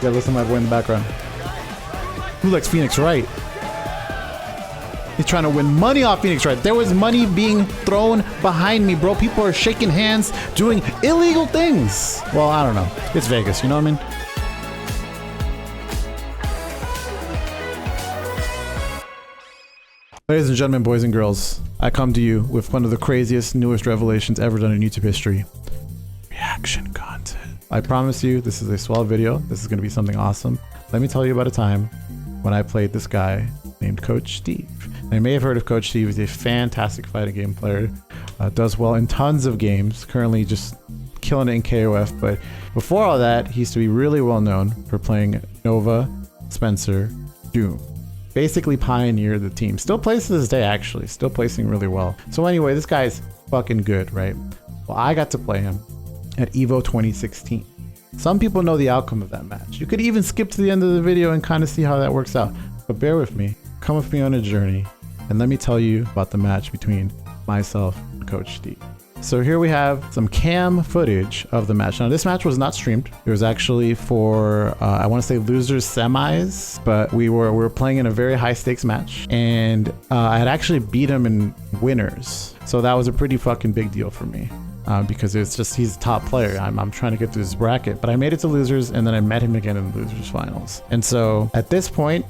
gotta listen to my boy in the background. Who likes Phoenix Wright? He's trying to win money off Phoenix Wright. There was money being thrown behind me, bro. People are shaking hands, doing illegal things. Well, I don't know. It's Vegas, you know what I mean? Ladies and gentlemen, boys and girls, I come to you with one of the craziest, newest revelations ever done in YouTube history. Reaction content. I promise you, this is a swell video. This is going to be something awesome. Let me tell you about a time when I played this guy named Coach Steve. And you may have heard of Coach Steve. He's a fantastic fighting game player. Does well in tons of games. Currently just killing it in KOF. But before all that, he used to be really well known for playing Nova, Spencer, Doom. Basically pioneered the team. Still plays to this day, actually. Still placing really well. So anyway, this guy's fucking good, right? Well, I got to play him at EVO 2016. Some people know the outcome of that match. You could even skip to the end of the video and kind of see how that works out. But bear with me. Come with me on a journey. And let me tell you about the match between myself and Coach Steve. So here we have some cam footage of the match. Now this match was not streamed. It was actually for, I want to say losers semis, but we were playing in a very high stakes match. And I had actually beat him in winners. So that was a pretty fucking big deal for me. Because it's just, he's a top player. I'm trying to get through this bracket, but I made it to losers and then I met him again in the losers finals. And so at this point,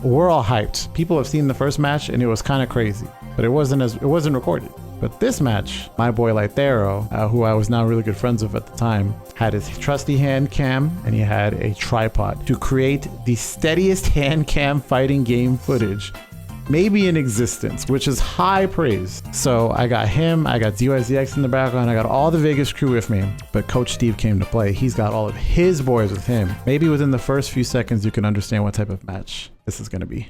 we're all hyped. People have seen the first match and it was kind of crazy, but it wasn't recorded. But this match, my boy Lightero, who I was now really good friends with at the time, had his trusty hand cam and he had a tripod to create the steadiest hand cam fighting game footage maybe in existence, which is high praise. So I got him, I got ZYZX in the background, I got all the Vegas crew with me, but Coach Steve came to play. He's got all of his boys with him. Maybe within the first few seconds, you can understand what type of match this is gonna be.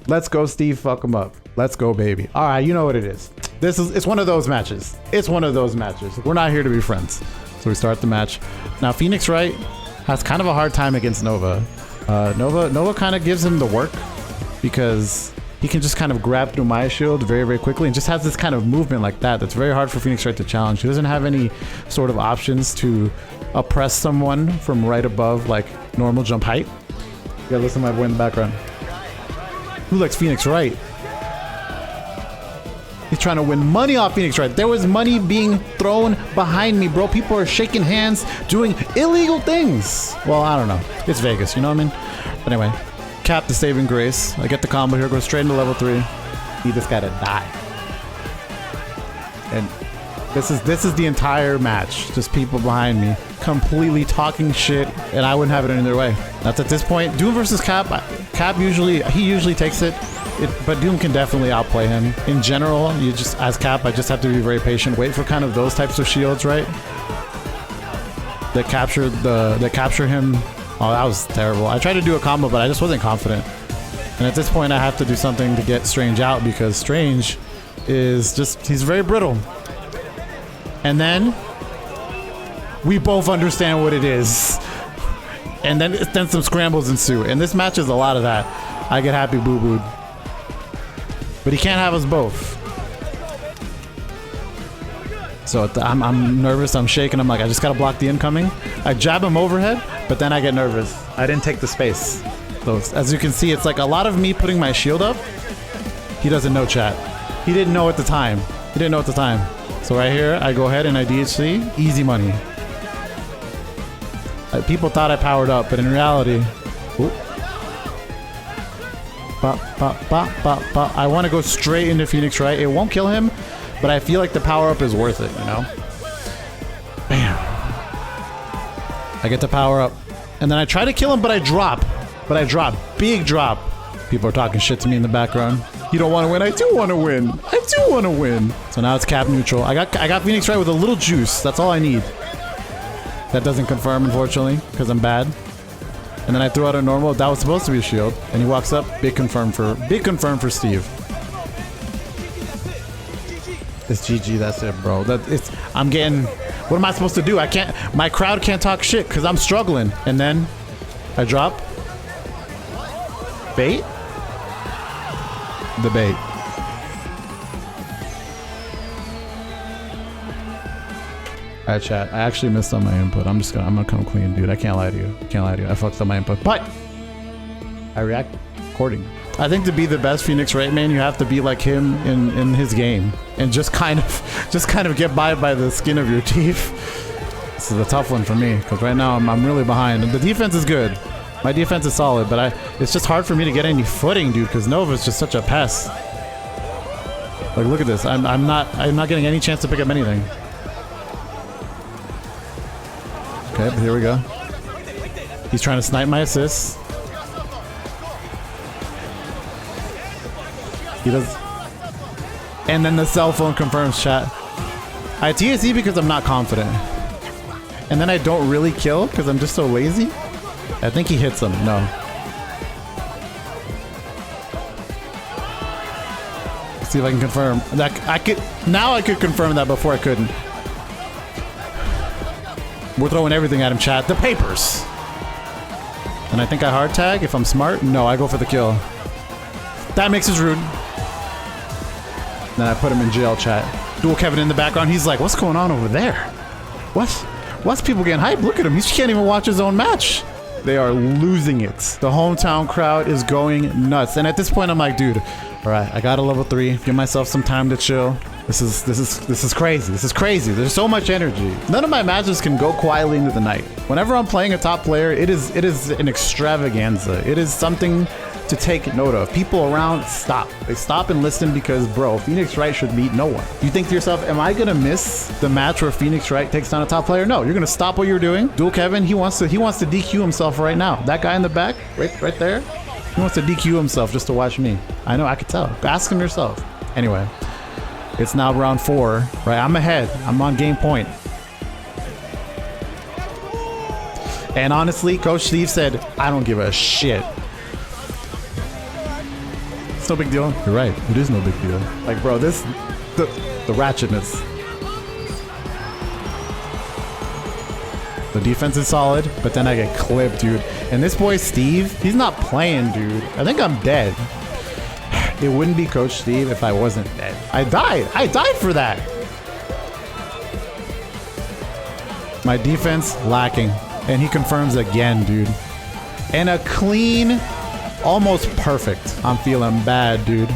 Let's go, Steve, fuck him up. Let's go, baby. All right, you know what it is. It's one of those matches. It's one of those matches. We're not here to be friends. So we start the match. Now, Phoenix Wright has kind of a hard time against Nova. Nova kind of gives him the work because he can just kind of grab through my shield very, very quickly and just has this kind of movement like that. That's very hard for Phoenix Wright to challenge. He doesn't have any sort of options to oppress someone from right above like normal jump height. You gotta listen to my boy in the background. Who likes Phoenix Wright? He's trying to win money off Phoenix Wright. There was money being thrown behind me, bro. People are shaking hands, doing illegal things. Well, I don't know. It's Vegas, you know what I mean? But anyway, Cap the saving grace. I get the combo here, go straight into level 3. Need this guy to die. And this is the entire match. Just people behind me completely talking shit, and I wouldn't have it any other way. That's at this point. Doom versus Cap. Cap usually takes it. But Doom can definitely outplay him. In general, you just, as Cap, I just have to be very patient. Wait for kind of those types of shields, right? That capture him. Oh, that was terrible. I tried to do a combo, but I just wasn't confident. And at this point, I have to do something to get Strange out because Strange is just, he's very brittle. And then we both understand what it is. And then some scrambles ensue. And this match is a lot of that. I get happy boo-booed. But he can't have us both. So I'm nervous, I'm shaking, I'm like, I just gotta block the incoming. I jab him overhead, but then I get nervous. I didn't take the space. So as you can see, it's like a lot of me putting my shield up. He doesn't know, chat. He didn't know at the time. He didn't know at the time. So right here, I go ahead and I DHC, easy money. People thought I powered up, but in reality, ooh. I want to go straight into Phoenix Wright. It won't kill him, but I feel like the power up is worth it, you know? Bam. I get the power up. And then I try to kill him, but I drop. Big drop. People are talking shit to me in the background. You don't want to win? I do want to win. I do want to win. So now it's cap neutral. I got Phoenix Wright with a little juice. That's all I need. That doesn't confirm, unfortunately, because I'm bad. And then I threw out a normal. That was supposed to be a shield. And he walks up. Big confirm for Steve. It's GG. That's it, bro. I'm getting. What am I supposed to do? I can't. My crowd can't talk shit because I'm struggling. And then I drop. Bait. The bait. All right, chat. I actually missed on my input. I'm gonna come clean, dude. I can't lie to you. I fucked up my input, but I react accordingly. I think to be the best Phoenix Wright man, you have to be like him in his game and just kind of get by the skin of your teeth. This is a tough one for me because right now I'm really behind. And the defense is good. My defense is solid, but it's just hard for me to get any footing, dude, because Nova's just such a pest. Like, look at this. I'm not getting any chance to pick up anything. Okay, but here we go. He's trying to snipe my assists. He does. And then the cell phone confirms, chat. I TSE because I'm not confident. And then I don't really kill because I'm just so lazy. I think he hits him. No. Let's see if I can confirm that. Now I could confirm that before I couldn't. We're throwing everything at him, chat. The papers. And I think I hard tag if I'm smart. No, I go for the kill. That makes us rude. Then I put him in jail, chat. Dual Kevin in the background. He's like, what's going on over there? What's people getting hyped? Look at him. He can't even watch his own match. They are losing it. The hometown crowd is going nuts. And at this point, I'm like, dude, all right, I got a level 3. Give myself some time to chill. This is crazy. This is crazy. There's so much energy. None of my matches can go quietly into the night. Whenever I'm playing a top player, it is an extravaganza. It is something to take note of. People around stop. They stop and listen because, bro, Phoenix Wright should meet no one. You think to yourself, am I gonna miss the match where Phoenix Wright takes down a top player? No, you're gonna stop what you're doing. Dual Kevin, he wants to DQ himself right now. That guy in the back, right there, he wants to DQ himself just to watch me. I know, I could tell. Ask him yourself. Anyway, it's now round 4, right? I'm ahead. I'm on game point. And honestly, Coach Steve said, I don't give a shit. It's no big deal. You're right. It is no big deal. Like, bro, the ratchetness. The defense is solid, but then I get clipped, dude. And this boy, Steve, he's not playing, dude. I think I'm dead. It wouldn't be Coach Steve if I wasn't dead. I died for that. My defense lacking. And he confirms again, dude. And a clean, almost perfect. I'm feeling bad, dude.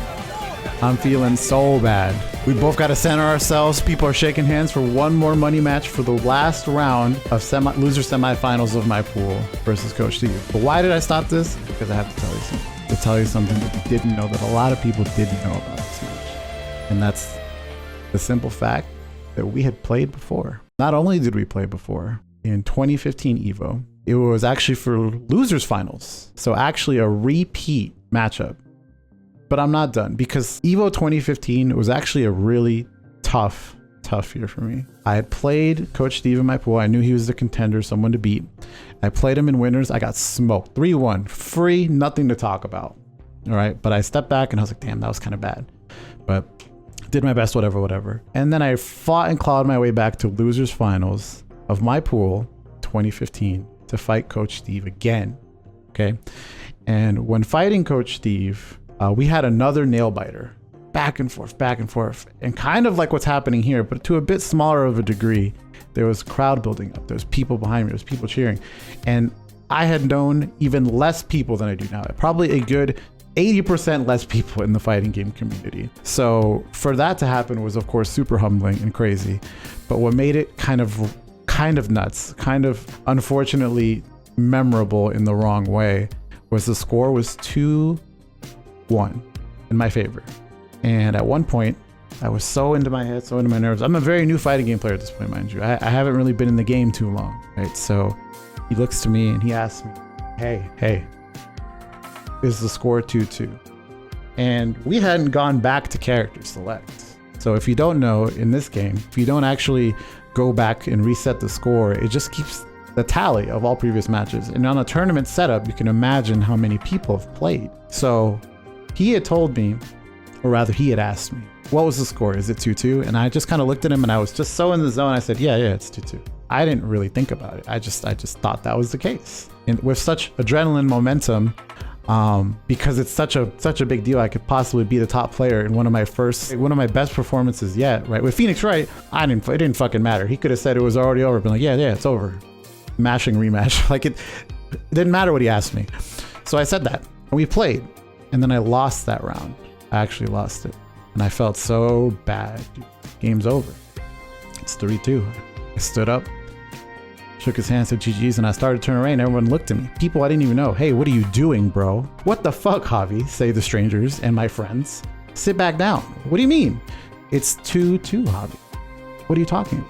I'm feeling so bad. We both got to center ourselves. People are shaking hands for one more money match for the last round of loser semifinals of my pool versus Coach Steve. But why did I stop this? Because I have to tell you something. To tell you something that you didn't know, that a lot of people didn't know about this match. And that's the simple fact that we had played before. Not only did we play before, in 2015 EVO, it was actually for losers finals. So actually a repeat matchup. But I'm not done because EVO 2015 was actually a really tough year for me. I had played Coach Steve in my pool. I knew he was the contender, someone to beat. I played him in winners. I got smoked 3-1, free, nothing to talk about. All right. But I stepped back and I was like, damn, that was kind of bad. But did my best, whatever. And then I fought and clawed my way back to losers finals of my pool 2015 to fight Coach Steve again. Okay. And when fighting Coach Steve, we had another nail biter, back and forth, and kind of like what's happening here, but to a bit smaller of a degree. There was crowd building up. There was people behind me. There was people cheering. And I had known even less people than I do now. Probably a good 80% less people in the fighting game community. So for that to happen was, of course, super humbling and crazy. But what made it kind of nuts, kind of unfortunately memorable in the wrong way, was the score was 2-1 in my favor. And at one point, I was so into my head, so into my nerves. I'm a very new fighting game player at this point, mind you. I haven't really been in the game too long, right? So he looks to me and he asks me, hey, is the score 2-2? And we hadn't gone back to character select. So if you don't know, in this game, if you don't actually go back and reset the score, it just keeps the tally of all previous matches. And on a tournament setup, you can imagine how many people have played. So he had told me, or rather he had asked me, what was the score? Is it 2-2? And I just kind of looked at him and I was just so in the zone. I said, yeah, it's 2-2. I didn't really think about it. I just thought that was the case. And with such adrenaline momentum, because it's such a big deal. I could possibly be the top player in one of my best performances yet, right? With Phoenix Wright, it didn't fucking matter. He could have said it was already over, been like, yeah, it's over. Mashing rematch. Like it didn't matter what he asked me. So I said that, and we played, and then I lost that round. I actually lost it, and I felt so bad. Game's over. It's 3-2. I stood up, shook his hand, said GG's, and I started to turn around. Everyone looked at me. People I didn't even know. Hey, what are you doing, bro? What the fuck, Javi? Say the strangers and my friends. Sit back down. What do you mean? It's 2-2, Javi. What are you talking about?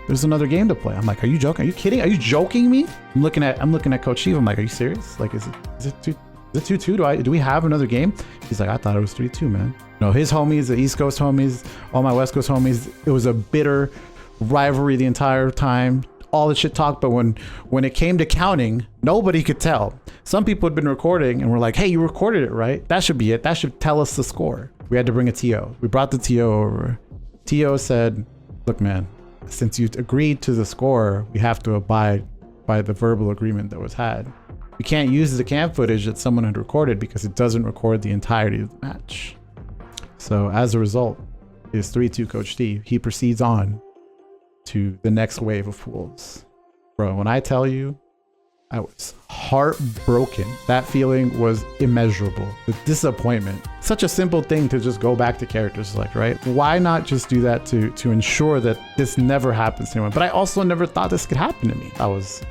There's another game to play. I'm like, are you joking? Are you kidding? Are you joking me? I'm looking at Coach Steve. I'm like, are you serious? Like, is it 2-2? Do we have another game? He's like, I thought it was 3-2, man. No, his homies, the East Coast homies, all my West Coast homies, it was a bitter rivalry the entire time. All the shit talk, but when it came to counting, nobody could tell. Some people had been recording and were like, hey, you recorded it, right? That should be it. That should tell us the score. We had to bring a TO. We brought the TO over. TO said, look, man, since you agreed to the score, we have to abide by the verbal agreement that was had. We can't use the cam footage that someone had recorded because it doesn't record the entirety of the match. So as a result, it is 3-2 Coach Steve. He proceeds on to the next wave of pools. Bro, when I tell you, I was heartbroken. That feeling was immeasurable. The disappointment. Such a simple thing to just go back to character select, right? Why not just do that to ensure that this never happens to anyone? But I also never thought this could happen to me. I was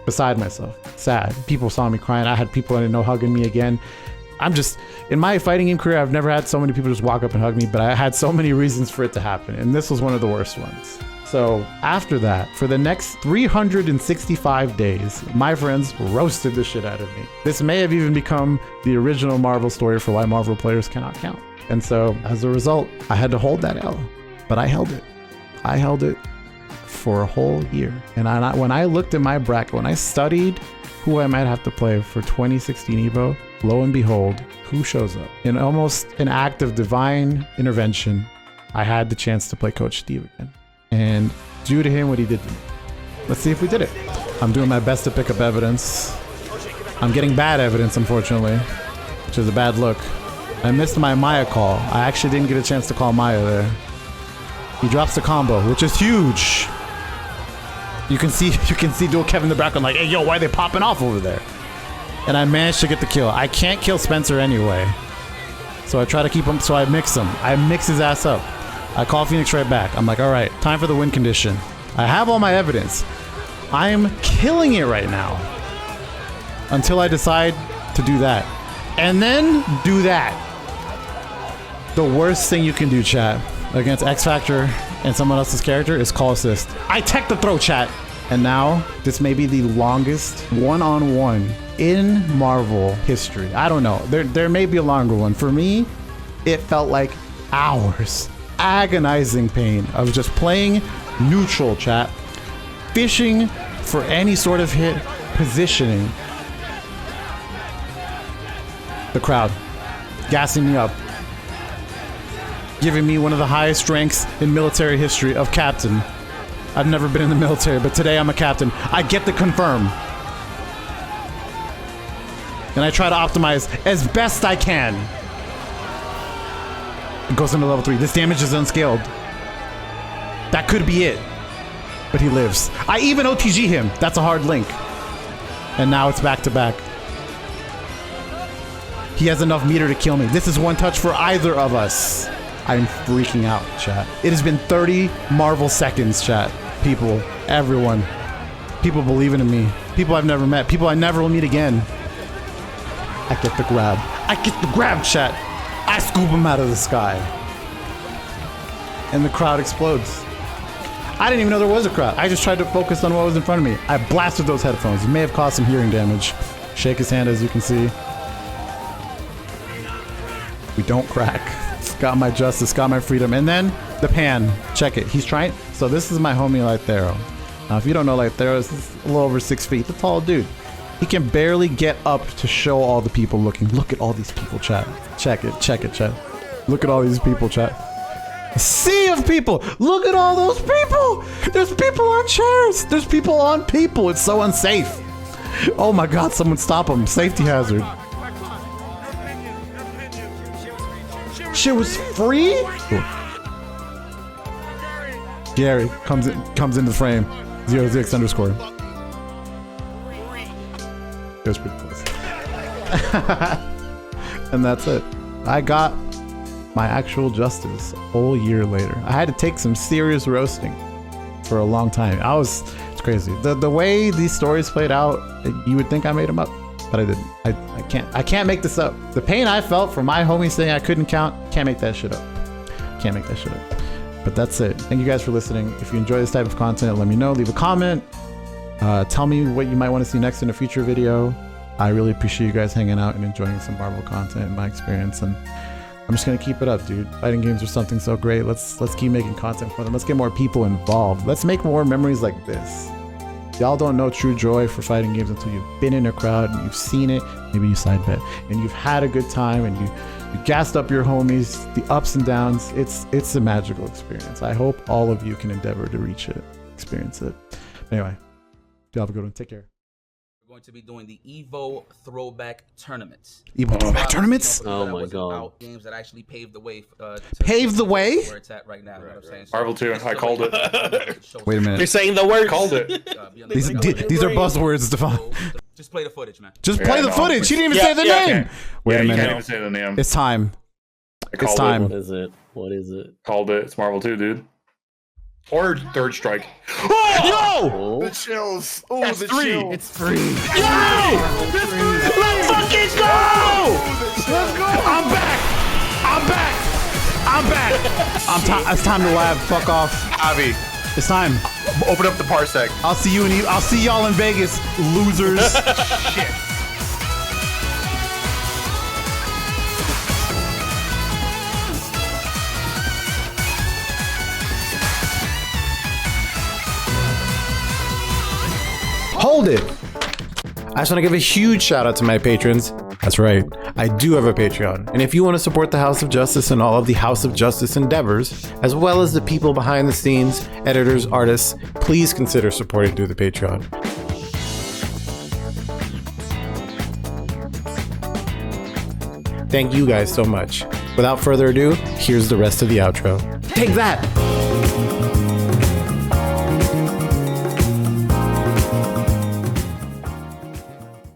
beside myself, sad. People saw me crying. I had people I didn't know hugging me again. In my fighting game career, I've never had so many people just walk up and hug me, but I had so many reasons for it to happen. And this was one of the worst ones. So after that, for the next 365 days, my friends roasted the shit out of me. This may have even become the original Marvel story for why Marvel players cannot count. And so as a result, I had to hold that L, but I held it. I held it for a whole year. And when I looked at my bracket, when I studied who I might have to play for 2016 EVO, lo and behold, who shows up? In almost an act of divine intervention, I had the chance to play Coach Steve again. And due to him, what he did to me. Let's see if we did it. I'm doing my best to pick up evidence. I'm getting bad evidence, unfortunately, which is a bad look. I missed my Maya call. I actually didn't get a chance to call Maya there. He drops the combo, which is huge. You can see Dual Kevin in the background like, hey, yo, why are they popping off over there? And I managed to get the kill. I can't kill Spencer anyway. So I try to keep him, so I mix him. I mix his ass up. I call Phoenix right back. I'm like, all right, time for the win condition. I have all my evidence. I am killing it right now. Until I decide to do that. And then do that. The worst thing you can do, chat, against X Factor and someone else's character is call assist. I tech the throw, chat. And now, this may be the longest one-on-one in Marvel history. I don't know. There may be a longer one. For me, it felt like hours. Agonizing pain of just playing neutral, chat, fishing for any sort of hit, positioning. The crowd gassing me up, giving me one of the highest ranks in military history of captain. I've never been in the military, but today I'm a captain. I get to confirm. And I try to optimize as best I can. It goes into level 3. This damage is unscaled. That could be it. But he lives. I even OTG him. That's a hard link. And now it's back to back. He has enough meter to kill me. This is one touch for either of us. I'm freaking out, chat. It has been 30 Marvel seconds, chat. People, everyone. People believing in me. People I've never met. People I never will meet again. I get the grab. I get the grab, chat. I scoop him out of the sky. And the crowd explodes. I didn't even know there was a crowd. I just tried to focus on what was in front of me. I blasted those headphones. It may have caused some hearing damage. Shake his hand, as you can see. We don't crack. Got my justice, got my freedom. And then the pan. Check it. He's trying. So this is my homie Lythero. Now, if you don't know Lythero, he's a little over 6 feet. The tall dude. He can barely get up to show all the people looking. Look at all these people, chat. Check it, chat. Look at all these people, chat. A sea of people. Look at all those people. There's people on chairs. There's people on people. It's so unsafe. Oh my God, someone stop him. Safety hazard. Shit was free? Cool. Gary comes into the frame. 0x underscore. It was pretty close. And that's it. I got my actual justice a whole year later. I had to take some serious roasting for a long time. It's crazy. The way these stories played out, you would think I made them up, but I didn't. I can't make this up. The pain I felt from my homie saying I couldn't count, can't make that shit up. Can't make that shit up. But that's it. Thank you guys for listening. If you enjoy this type of content, let me know. Leave a comment. Tell me what you might want to see next in a future video. I really appreciate you guys hanging out and enjoying some Marvel content and my experience. And I'm just gonna keep it up, dude. Fighting games are something so great. Let's keep making content for them. Let's get more people involved. Let's make more memories like this. Y'all don't know true joy for fighting games until you've been in a crowd and you've seen it. Maybe you side bet and you've had a good time and you gassed up your homies, the ups and downs. It's a magical experience. I hope all of you can endeavor to reach it, experience it. Anyway, y'all have a good one. Take care. We're going to be doing the Evo Throwback Tournaments. Evo Throwback Tournaments? Oh my god. Games that actually paved the way. Paved the way? Where it's at right now. You know what I'm saying? Marvel 2, I called it. Wait a minute. You're saying the word. Called it. These are buzzwords, Stefan. Just play the footage, man. Just play the footage. He didn't even say the name. Wait a You minute. can't even say the name. It's time. It's It. time. What is it? What is it? Called it. It's Marvel 2, dude. Or Third Strike. Oh! The chills. Oh, That's the 3. chills. It's 3. Let's fucking go! Let's go. I'm back. It's time to lab. Fuck off. Avi, It's time. open up the parsec. I'll see y'all in Vegas, losers. Shit. Hold it. I just want to give a huge shout out to my patrons. That's right, I do have a Patreon. And if you want to support the House of Justice and all of the House of Justice endeavors, as well as the people behind the scenes, editors, artists, please consider supporting through the Patreon. Thank you guys so much. Without further ado, here's the rest of the outro. Take that!